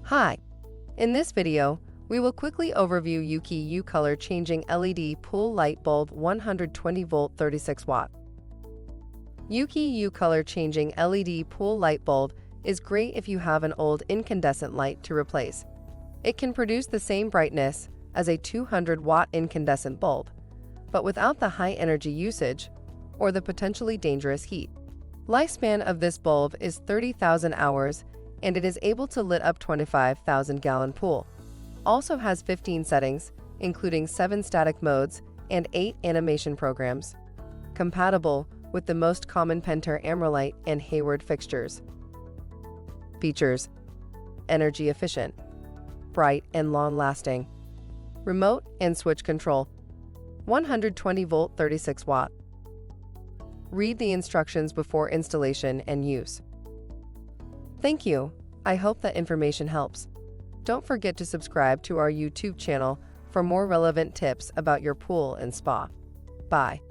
Hi! In this video, we will quickly overview Ukey U-Color Changing LED Pool Light Bulb 120V 36W. Ukey U-Color Changing LED Pool Light Bulb is great if you have an old incandescent light to replace. It can produce the same brightness as a 200-watt incandescent bulb, but without the high energy usage or the potentially dangerous heat. Lifespan of this bulb is 30,000 hours, and it is able to lit up 25,000-gallon pool. Also has 15 settings, including 7 static modes and 8 animation programs. Compatible with the most common Pentair Amerlite and Hayward fixtures. Features: energy efficient, bright and long-lasting, remote and switch control, 120V 36W. Read the instructions before installation and use. Thank you. I hope that information helps. Don't forget to subscribe to our YouTube channel for more relevant tips about your pool and spa. Bye.